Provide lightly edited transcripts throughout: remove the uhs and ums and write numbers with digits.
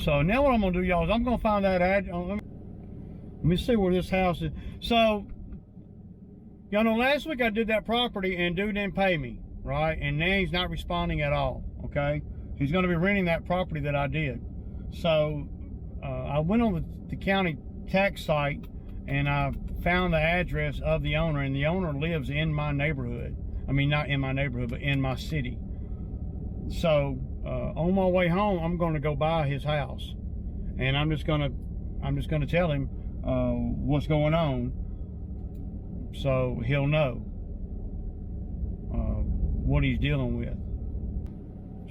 So now what I'm gonna do, y'all, is I'm gonna find that address. Let me see where this house is. So, y'all know last week I did that property and dude didn't pay me, right? And now he's not responding at all, okay? He's gonna be renting that property that I did. So, I went on the county tax site and I found the address of the owner, and the owner lives in my neighborhood. I mean, not in my neighborhood, but in my city. So, on my way home, I'm gonna go by his house, and I'm just gonna tell him what's going on, so he'll know what he's dealing with.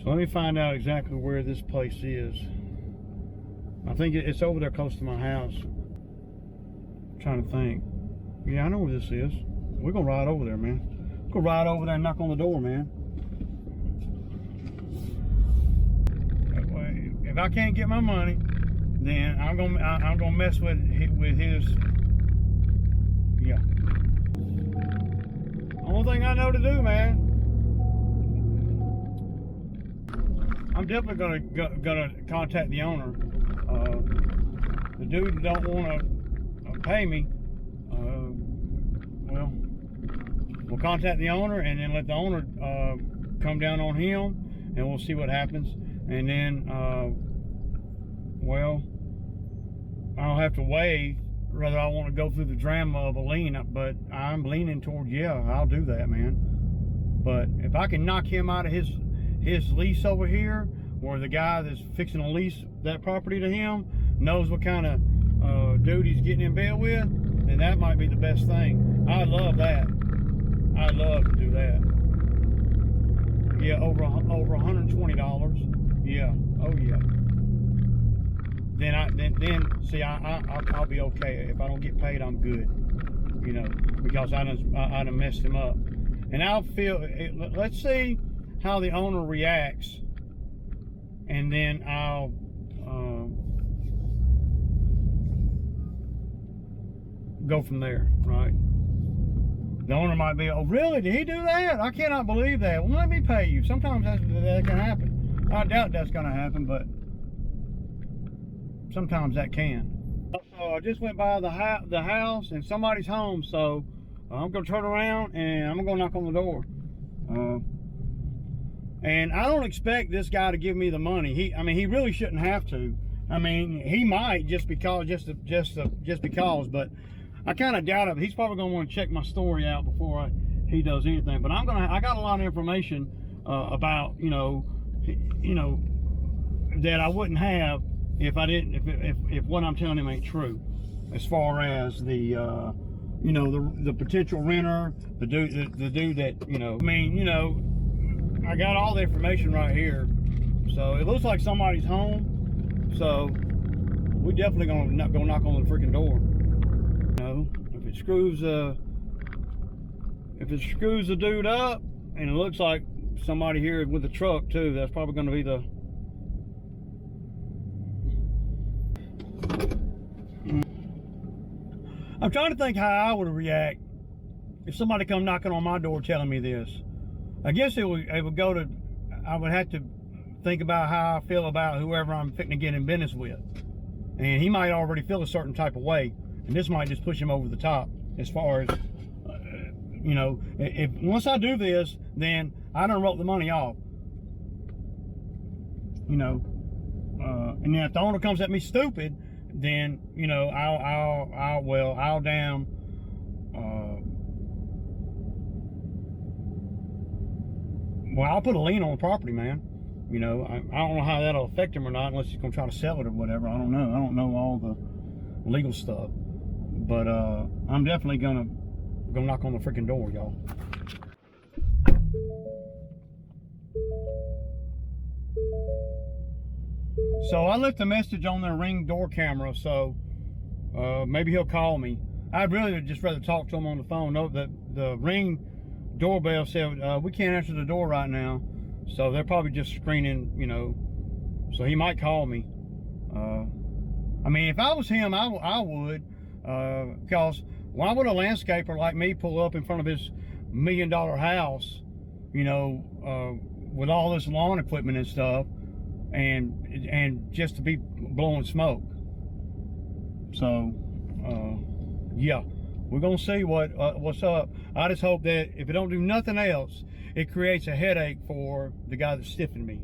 So let me find out exactly where this place is. I think it's over there close to my house. I'm trying to think. Yeah, I know where this is. We're gonna ride over there, man. Go ride over there and knock on the door, man. That way, if I can't get my money, then I'm gonna mess with his. Yeah. Only thing I know to do, man. I'm definitely gonna contact the owner. The dude don't want to pay me. Well, we'll contact the owner and then let the owner come down on him, and we'll see what happens. And then, well, I'll have to weigh whether I want to go through the drama of a lien, but I'm leaning toward, yeah, I'll do that, man. But if I can knock him out of his lease over here, where the guy that's fixing to lease that property to him knows what kind of dude he's getting in bed with, then that might be the best thing. I love that. I'd love to do that. Yeah, over $120. Yeah. Oh yeah. Then see, I'll be okay. If I don't get paid, I'm good. You know, because I done messed him up. And I'll feel. Let's see how the owner reacts, and then I'll go from there, right? The owner might be, oh really, did he do that? I cannot believe that. Well, let me pay you. Sometimes that can happen. I doubt that's gonna happen, but sometimes that can. So I just went by the house and somebody's home, so I'm gonna turn around and I'm gonna knock on the door. And I don't expect this guy to give me the money. I mean, he really shouldn't have to. I mean, he might just because, but I kind of doubt it. He's probably gonna want to check my story out before he does anything. But I got a lot of information about, you know, that I wouldn't have if I didn't, if what I'm telling him ain't true, as far as the, you know, the potential renter, the dude that, you know, I mean, you know, I got all the information right here. So it looks like somebody's home. So we definitely gonna go knock on the freaking door. You know, if it screws the dude up, and it looks like somebody here with a truck too, that's probably gonna be the. I'm trying to think how I would react if somebody come knocking on my door telling me this. I guess it would go to, I would have to think about how I feel about whoever I'm fixing to get in business with. And he might already feel a certain type of way, and this might just push him over the top as far as, you know, if once I do this, then I done wrote the money off. You know, and then if the owner comes at me stupid, then, you know, I'll damn, well, I'll put a lien on the property, man. You know, I don't know how that'll affect him or not, unless he's gonna try to sell it or whatever. I don't know. I don't know all the legal stuff. But I'm definitely gonna go knock on the freaking door, y'all. So I left a message on their Ring door camera, so maybe he'll call me. I'd really just rather talk to him on the phone. No, the Ring doorbell said we can't answer the door right now, so they're probably just screening, you know. So he might call me. I mean, if I was him, I would, because why would a landscaper like me pull up in front of his $1 million house, you know, with all this lawn equipment and stuff, and just to be blowing smoke. So yeah, we're gonna see what's up. I just hope that if it don't do nothing else, it creates a headache for the guy that's stiffing me.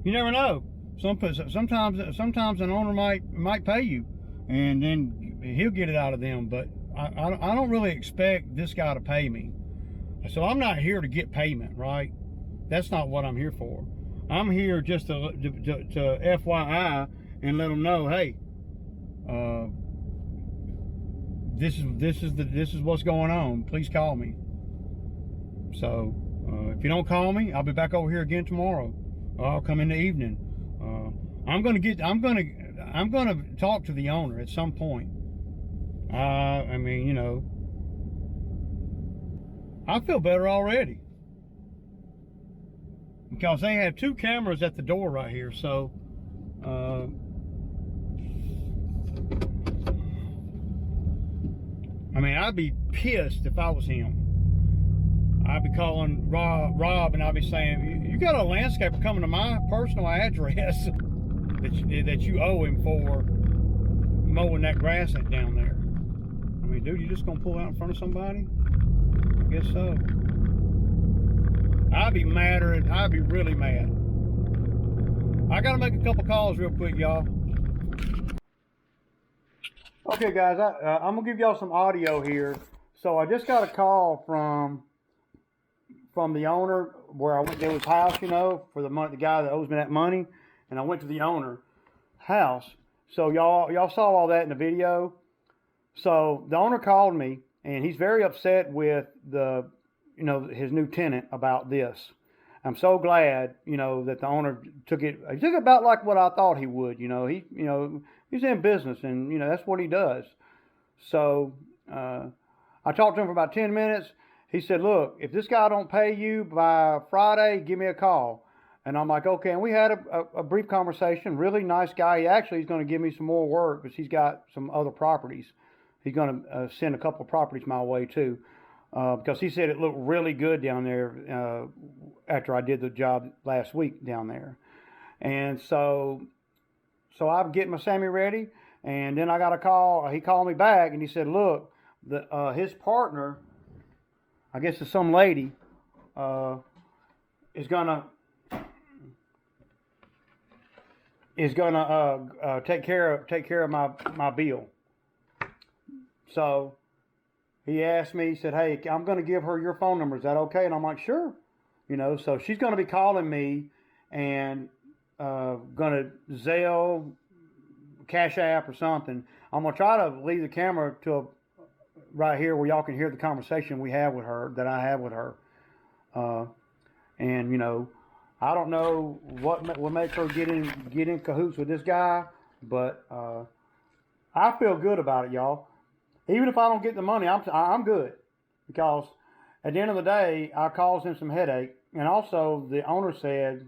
You never know. Sometimes an owner might pay you, and then he'll get it out of them. But I don't really expect this guy to pay me. So I'm not here to get payment, right? That's not what I'm here for. I'm here just to FYI and let them know, hey, this is what's going on. Please call me. So if you don't call me, I'll be back over here again tomorrow. I'll come in the evening. I'm gonna talk to the owner at some point. I mean, you know, I feel better already because they have 2 cameras at the door right here. So I mean, I'd be pissed if I was him. I'd be calling Rob and I'd be saying, you got a landscaper coming to my personal address that you owe him for mowing that grass down there. I mean, dude, you just gonna pull out in front of somebody? I guess so. I'd be madder, and I'd be really mad. I gotta make a couple calls real quick, y'all. Okay, guys, I'm gonna give y'all some audio here. So I just got a call from the owner where I went to his house, you know, for the guy that owes me that money, and I went to the owner house. So y'all saw all that in the video. So the owner called me, and he's very upset with his new tenant about this. I'm so glad, you know, that the owner took it. He took it about like what I thought he would. You know, he's in business, and you know that's what he does. So I talked to him for about 10 minutes. He said, "Look, if this guy don't pay you by Friday, give me a call." And I'm like, "Okay." And we had a brief conversation. Really nice guy. He's going to give me some more work because he's got some other properties. He's going to send a couple of properties my way too, because he said it looked really good down there after I did the job last week down there. And so I'm getting my Sammy ready, and then I got a call. He called me back, and he said, "Look, his partner, I guess it's some lady, is gonna take care of my bill." So he asked me, he said, "Hey, I'm going to give her your phone number. Is that okay?" And I'm like, "Sure." You know, so she's going to be calling me and going to Zelle, Cash App or something. I'm going to try to leave the camera to right here where y'all can hear the conversation we have with her, that I have with her. And, you know, I don't know what will make her get in cahoots with this guy, but I feel good about it, y'all. Even if I don't get the money, I'm good, because at the end of the day, I caused him some headache. And also, the owner said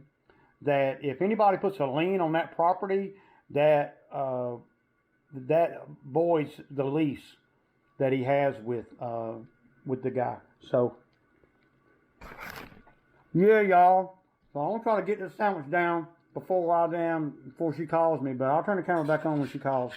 that if anybody puts a lien on that property, that voids the lease that he has with the guy. So yeah, y'all. So I'm gonna try to get this sandwich down before she calls me. But I'll turn the camera back on when she calls.